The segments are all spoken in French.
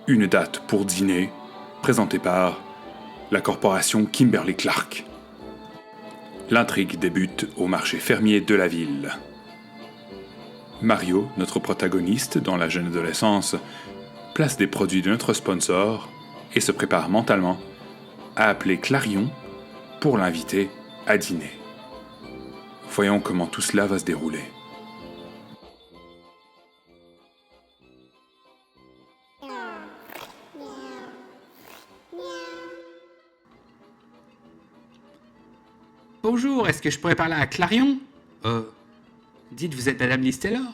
Une date pour dîner, présentée par la corporation Kimberly-Clark. L'intrigue débute au marché fermier de la ville. Mario, notre protagoniste dans la jeune adolescence, place des produits de notre sponsor et se prépare mentalement à appeler Clarion pour l'inviter à dîner. Voyons comment tout cela va se dérouler. Bonjour, est-ce que je pourrais parler à Clarion? Dites, vous êtes Madame Liz Taylor?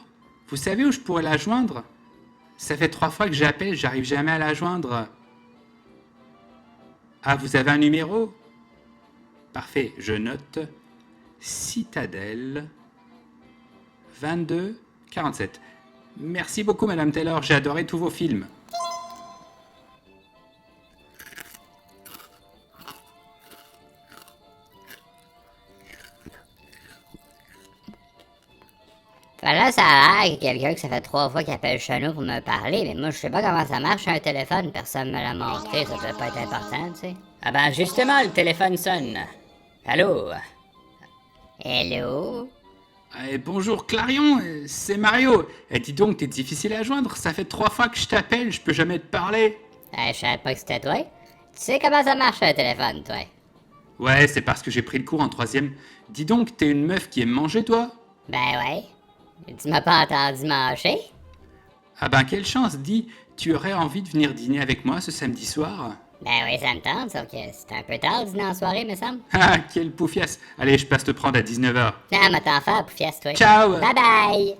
Vous savez où je pourrais la joindre? Ça fait 3 fois que j'appelle, j'arrive jamais à la joindre. Ah, vous avez un numéro? Parfait, je note. Citadelle 22 47. Merci beaucoup, Madame Taylor, j'ai adoré tous vos films. Ben là, ça a l'air qu'il y a quelqu'un que ça fait 3 fois qu'il appelle chez nous pour me parler, mais moi, je sais pas comment ça marche un téléphone, personne me l'a montré, ça devait pas être important, tu sais. Ah ben justement, le téléphone sonne. Allô? Hello? Bonjour Clarion, c'est Mario. Dis donc, t'es difficile à joindre, ça fait 3 fois que je t'appelle, je peux jamais te parler. Je savais pas que c'était toi. Tu sais comment ça marche un téléphone, toi? Ouais, c'est parce que j'ai pris le cours en 3e. Dis donc, t'es une meuf qui aime manger, toi? Ben ouais. Tu m'as pas entendu manger? Ah ben, quelle chance, dis, tu aurais envie de venir dîner avec moi ce samedi soir? Ben oui, ça me tente, sauf que c'est un peu tard dîner en soirée, me semble. Ah, quelle poufiasse. Allez, je passe te prendre à 19h. Ah, m'a t'en faire, poufiasse, toi. Ciao. Bye bye!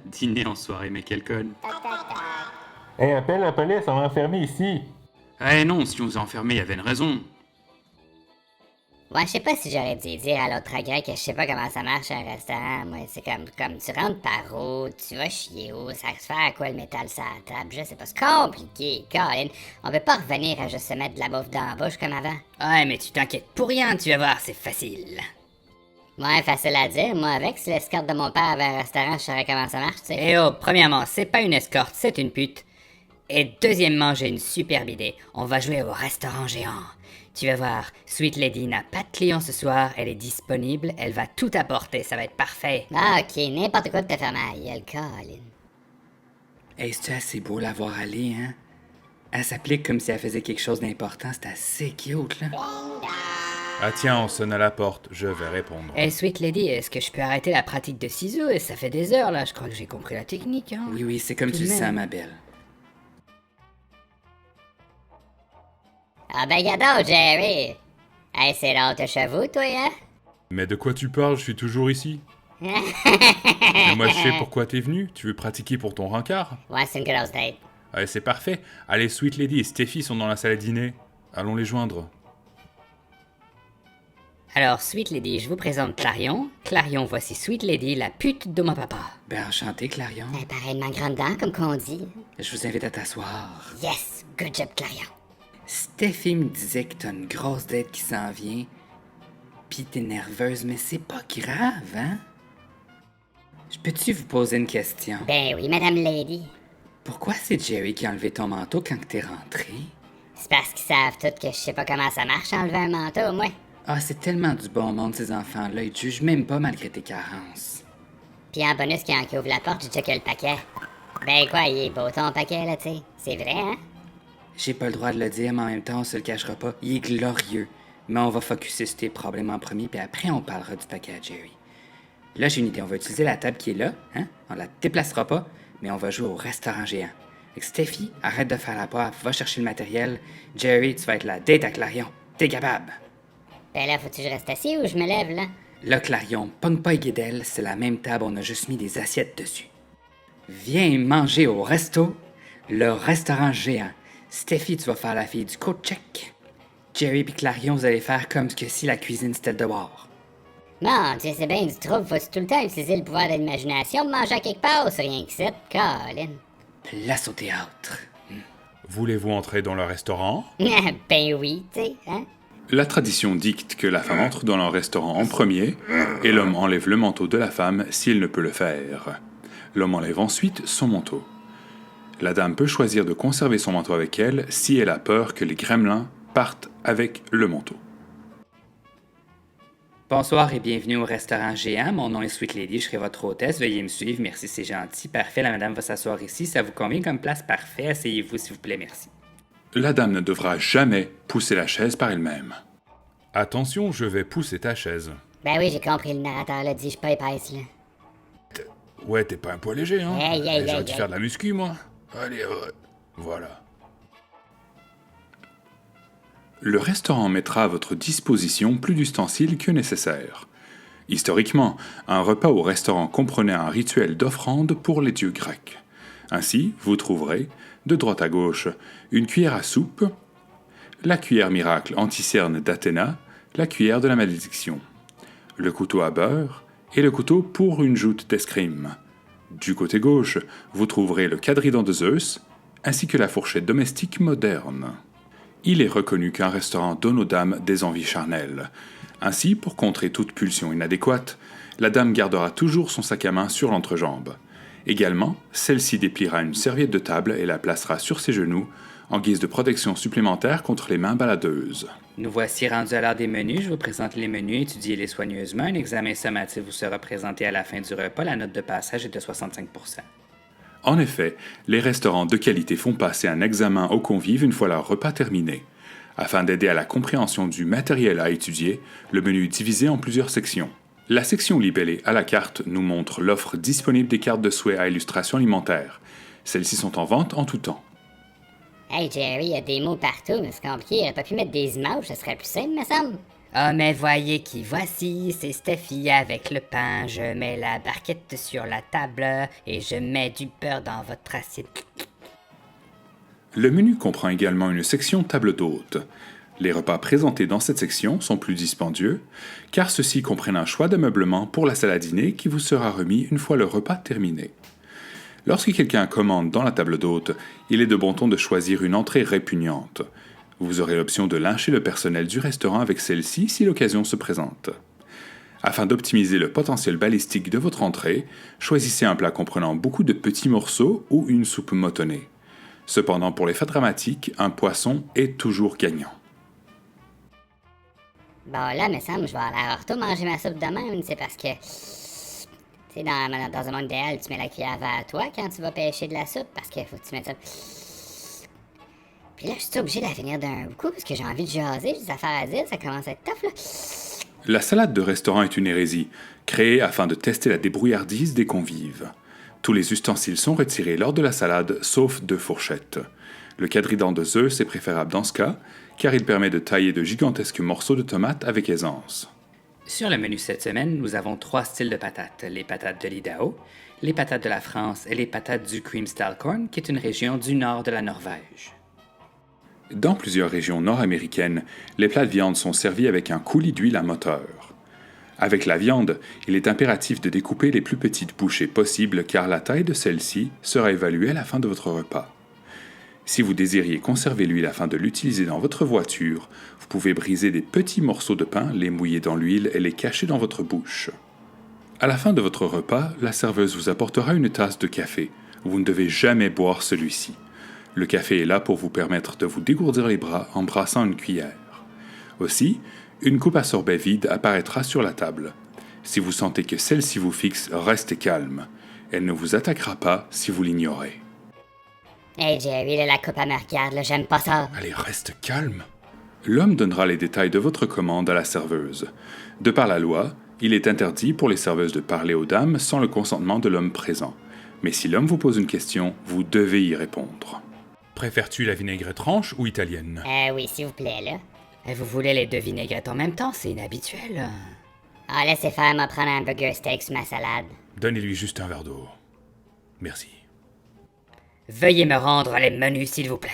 Dîner en soirée, mais quelle conne. Hey, appelle la police, on m'a enfermé ici. Eh non, si on vous a enfermé, il y avait une raison. Ouais, je sais pas si j'aurais dû dire à l'autre gars que je sais pas comment ça marche un restaurant. Moi, c'est comme tu rentres par où, tu vas chier où, ça se fait à quoi le métal sur la table, je sais pas, c'est compliqué, Colin. On peut pas revenir à juste se mettre de la bouffe dans la bouche comme avant. Ouais, mais tu t'inquiètes pour rien, tu vas voir, c'est facile. Ouais, facile à dire, moi avec, si l'escorte de mon père avait un restaurant, je saurais comment ça marche, tu sais. Et oh, premièrement, c'est pas une escorte, c'est une pute. Et deuxièmement, j'ai une superbe idée. On va jouer au restaurant géant. Tu vas voir, Sweet Lady n'a pas de clients ce soir, elle est disponible, elle va tout apporter, ça va être parfait. Ah, ok, n'importe quoi de te faire ma gueule, Colin. Hey, c'est assez beau la voir aller, hein? Elle s'applique comme si elle faisait quelque chose d'important, c'est assez cute, là. Ah tiens, on sonne à la porte, je vais répondre. Eh, Sweet Lady, est-ce que je peux arrêter la pratique de ciseaux? Ça fait des heures, là, je crois que j'ai compris la technique, hein? Oui, c'est comme Tout tu de le même. sens, ma belle. Ah ben, gado, Jerry. Hey, c'est l'autre chevaux, toi, hein? Mais de quoi tu parles, je suis toujours ici. Mais moi je sais pourquoi t'es venu, tu veux pratiquer pour ton rencard. Ouais, c'est une grosse date. Allez, c'est parfait. Allez, Sweet Lady et Steffi sont dans la salle à dîner. Allons les joindre. Alors, Sweet Lady, je vous présente Clarion. Clarion, voici Sweet Lady, la pute de mon papa. Ben, enchanté, Clarion. Ben, pareillement grande dent, comme qu'on dit. Je vous invite à t'asseoir. Yes, good job, Clarion. Steffi me disait que t'as une grosse dette qui s'en vient. Pis t'es nerveuse, mais c'est pas grave, hein? Je peux-tu vous poser une question? Ben oui, Madame Lady. Pourquoi c'est Jerry qui a enlevé ton manteau quand t'es rentré? C'est parce qu'ils savent tous que je sais pas comment ça marche enlever un manteau, moi. Ah, c'est tellement du bon monde, ces enfants-là. Ils te jugent même pas malgré tes carences. Puis en bonus, quand il ouvre la porte, je check le paquet. Ben quoi, il est beau ton paquet, là, tu sais. C'est vrai, hein? J'ai pas le droit de le dire, mais en même temps, on se le cachera pas. Il est glorieux. Mais on va focusser sur tes problèmes en premier, puis après, on parlera du paquet à Jerry. Là, j'ai une idée. On va utiliser la table qui est là, hein? On la déplacera pas, mais on va jouer au restaurant géant. Fait que Steffi, arrête de faire la poire, va chercher le matériel. Jerry, tu vas être la date à Clarion. T'es capable. Ben là, faut-tu que je reste assis ou je me lève, là? Là, Clarion, pogne pas et guédelle, c'est la même table, on a juste mis des assiettes dessus. Viens manger au resto, le restaurant géant. Steffi, tu vas faire la fille du coat check. Jerry et Clarion, vous allez faire comme que si la cuisine c'était le devoir. Mon Dieu, c'est bien du trouble. Faut-tu tout le temps utiliser le pouvoir de l'imagination pour manger à quelque part ou c'est rien que ça? Colin. Place au théâtre. Voulez-vous entrer dans le restaurant? Ben oui, tu sais, hein? La tradition dicte que la femme entre dans le restaurant en premier et l'homme enlève le manteau de la femme s'il ne peut le faire. L'homme enlève ensuite son manteau. La dame peut choisir de conserver son manteau avec elle si elle a peur que les gremlins partent avec le manteau. Bonsoir et bienvenue au restaurant géant. Mon nom est Sweet Lady, je serai votre hôtesse. Veuillez me suivre, merci, c'est gentil. Parfait, la madame va s'asseoir ici. Ça vous convient comme place? Parfait, asseyez-vous s'il vous plaît, merci. La dame ne devra jamais pousser la chaise par elle-même. Attention, je vais pousser ta chaise. Ben oui, j'ai compris, le narrateur l'a dit, je suis pas épaisse, là. Ouais, t'es pas un poids léger, hein? Hey, hey, J'aurais hey, dû hey. faire de la muscu, moi. Allez, voilà. Le restaurant mettra à votre disposition plus d'ustensiles que nécessaire. Historiquement, un repas au restaurant comprenait un rituel d'offrande pour les dieux grecs. Ainsi, vous trouverez, de droite à gauche, une cuillère à soupe, la cuillère miracle anti-cerne d'Athéna, la cuillère de la malédiction, le couteau à beurre et le couteau pour une joute d'escrime. Du côté gauche, vous trouverez le cadridon de Zeus, ainsi que la fourchette domestique moderne. Il est reconnu qu'un restaurant donne aux dames des envies charnelles. Ainsi, pour contrer toute pulsion inadéquate, la dame gardera toujours son sac à main sur l'entrejambe. Également, celle-ci dépliera une serviette de table et la placera sur ses genoux, en guise de protection supplémentaire contre les mains baladeuses. Nous voici rendus à l'heure des menus. Je vous présente les menus, étudiez-les soigneusement. Un examen sommatif vous sera présenté à la fin du repas. La note de passage est de 65 %. En effet, les restaurants de qualité font passer un examen aux convives une fois leur repas terminé. Afin d'aider à la compréhension du matériel à étudier, le menu est divisé en plusieurs sections. La section libellée à la carte nous montre l'offre disponible des cartes de souhait à illustration alimentaire. Celles-ci sont en vente en tout temps. Hey Jerry, il y a des mots partout, mais c'est compliqué, il aurait pas pu mettre des images, ça serait plus simple, me semble. Ah, mais voyez qui voici, c'est Steffi avec le pain. Je mets la barquette sur la table et je mets du beurre dans votre assiette. Le menu comprend également une section table d'hôte. Les repas présentés dans cette section sont plus dispendieux, car ceux-ci comprennent un choix d'ameublement pour la salle à dîner qui vous sera remis une fois le repas terminé. Lorsque quelqu'un commande dans la table d'hôte, il est de bon ton de choisir une entrée répugnante. Vous aurez l'option de lyncher le personnel du restaurant avec celle-ci si l'occasion se présente. Afin d'optimiser le potentiel balistique de votre entrée, choisissez un plat comprenant beaucoup de petits morceaux ou une soupe motonnée. Cependant, pour les faits dramatiques, un poisson est toujours gagnant. Bon, là, me semble, je vais aller à Orto manger ma soupe de même, c'est parce que... Tu sais, dans un monde idéal, tu mets la cuillère vers toi quand tu vas pêcher de la soupe, parce qu'il faut que tu mettes ça... Puis là, je suis obligé de la finir d'un coup, parce que j'ai envie de jaser, j'ai des affaires à dire, ça commence à être tough, là. La salade de restaurant est une hérésie, créée afin de tester la débrouillardise des convives. Tous les ustensiles sont retirés lors de la salade, sauf 2 fourchettes. Le cadridon de Zeus est préférable dans ce cas, car il permet de tailler de gigantesques morceaux de tomates avec aisance. Sur le menu cette semaine, nous avons 3 styles de patates. Les patates de l'Idaho, les patates de la France et les patates du Creamstalcorn, qui est une région du nord de la Norvège. Dans plusieurs régions nord-américaines, les plats de viande sont servis avec un coulis d'huile à moteur. Avec la viande, il est impératif de découper les plus petites bouchées possibles car la taille de celle-ci sera évaluée à la fin de votre repas. Si vous désiriez conserver l'huile afin de l'utiliser dans votre voiture, vous pouvez briser des petits morceaux de pain, les mouiller dans l'huile et les cacher dans votre bouche. À la fin de votre repas, la serveuse vous apportera une tasse de café. Vous ne devez jamais boire celui-ci. Le café est là pour vous permettre de vous dégourdir les bras en brassant une cuillère. Aussi, une coupe à sorbet vide apparaîtra sur la table. Si vous sentez que celle-ci vous fixe, restez calme. Elle ne vous attaquera pas si vous l'ignorez. Hey Jerry, là, la coupe à me regarde, là, j'aime pas ça. Allez, reste calme. L'homme donnera les détails de votre commande à la serveuse. De par la loi, il est interdit pour les serveuses de parler aux dames sans le consentement de l'homme présent. Mais si l'homme vous pose une question, vous devez y répondre. Préfères-tu la vinaigrette ranch ou italienne? Oui, s'il vous plaît, là. Et vous voulez les 2 vinaigrettes en même temps, c'est inhabituel. Ah, laissez faire, me prendre un burger steak sur ma salade. Donnez-lui juste un verre d'eau. Merci. Veuillez me rendre les menus, s'il vous plaît.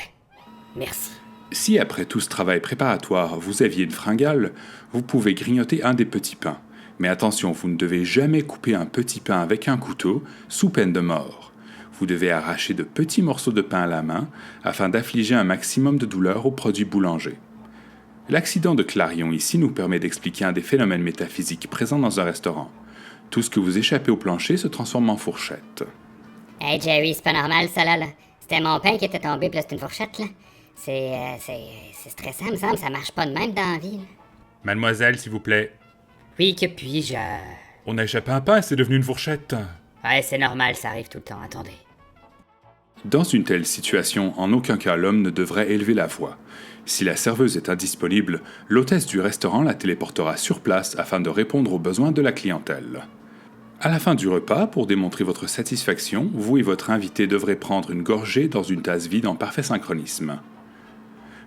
Merci. Si après tout ce travail préparatoire, vous aviez une fringale, vous pouvez grignoter un des petits pains. Mais attention, vous ne devez jamais couper un petit pain avec un couteau, sous peine de mort. Vous devez arracher de petits morceaux de pain à la main afin d'affliger un maximum de douleur aux produits boulangers. L'accident de Clarion ici nous permet d'expliquer un des phénomènes métaphysiques présents dans un restaurant. Tout ce que vous échappez au plancher se transforme en fourchette. Hey Jerry, c'est pas normal ça là. C'était mon pain qui était tombé, puis là, c'est une fourchette, là. C'est stressant, me semble, ça marche pas de même dans la vie, là. Mademoiselle, s'il vous plaît. Oui, que puis-je... On a échappé un pain, c'est devenu une fourchette. Ouais, c'est normal, ça arrive tout le temps, attendez. Dans une telle situation, en aucun cas l'homme ne devrait élever la voix. Si la serveuse est indisponible, l'hôtesse du restaurant la téléportera sur place afin de répondre aux besoins de la clientèle. À la fin du repas, pour démontrer votre satisfaction, vous et votre invité devrez prendre une gorgée dans une tasse vide en parfait synchronisme.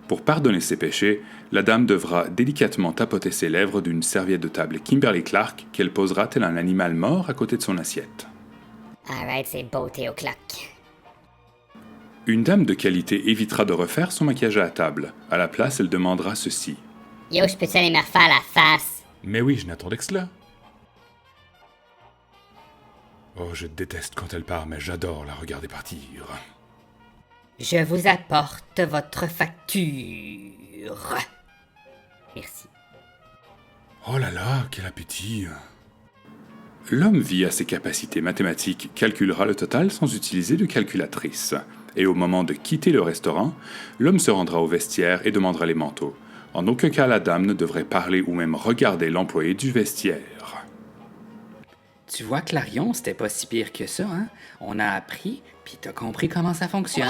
Pour pardonner ses péchés, la dame devra délicatement tapoter ses lèvres d'une serviette de table Kimberly Clark qu'elle posera tel un animal mort à côté de son assiette. Alright, c'est beauté au clock. Une dame de qualité évitera de refaire son maquillage à la table. À la place, elle demandera ceci. Yo, je peux-tu aller me refaire la face? Mais oui, je n'attendais que cela. Oh, je déteste quand elle part, mais j'adore la regarder partir. Je vous apporte votre facture. Merci. Oh là là, quel appétit! L'homme, via ses capacités mathématiques, calculera le total sans utiliser de calculatrice. Et au moment de quitter le restaurant, l'homme se rendra au vestiaire et demandera les manteaux. En aucun cas, la dame ne devrait parler ou même regarder l'employé du vestiaire. Tu vois, Clarion, c'était pas si pire que ça, hein? On a appris, puis t'as compris comment ça fonctionne.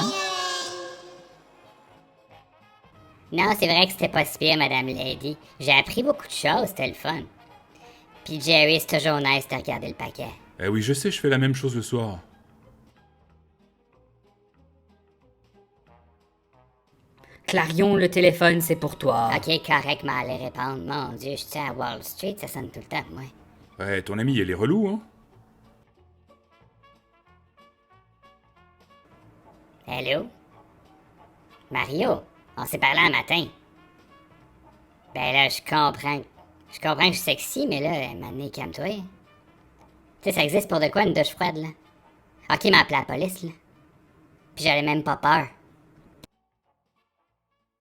Non, c'est vrai que c'était pas si pire, Madame Lady. J'ai appris beaucoup de choses, c'était le fun. Puis Jerry, c'est toujours nice de regarder le paquet. Eh oui, je sais, je fais la même chose le soir. Clarion, le téléphone, c'est pour toi. Ok, correct, mais allez répondre. Mon Dieu, je suis à Wall Street, ça sonne tout le temps, moi. Ouais, ton ami, elle est relou, hein? Hello? Mario, on s'est parlé un matin. Ben là, je comprends. Je comprends que je suis sexy, mais là, maintenant, calme-toi. Tu sais, ça existe pour de quoi, une douche froide, là? Ok, m'a appelé la police, là. Puis j'avais même pas peur.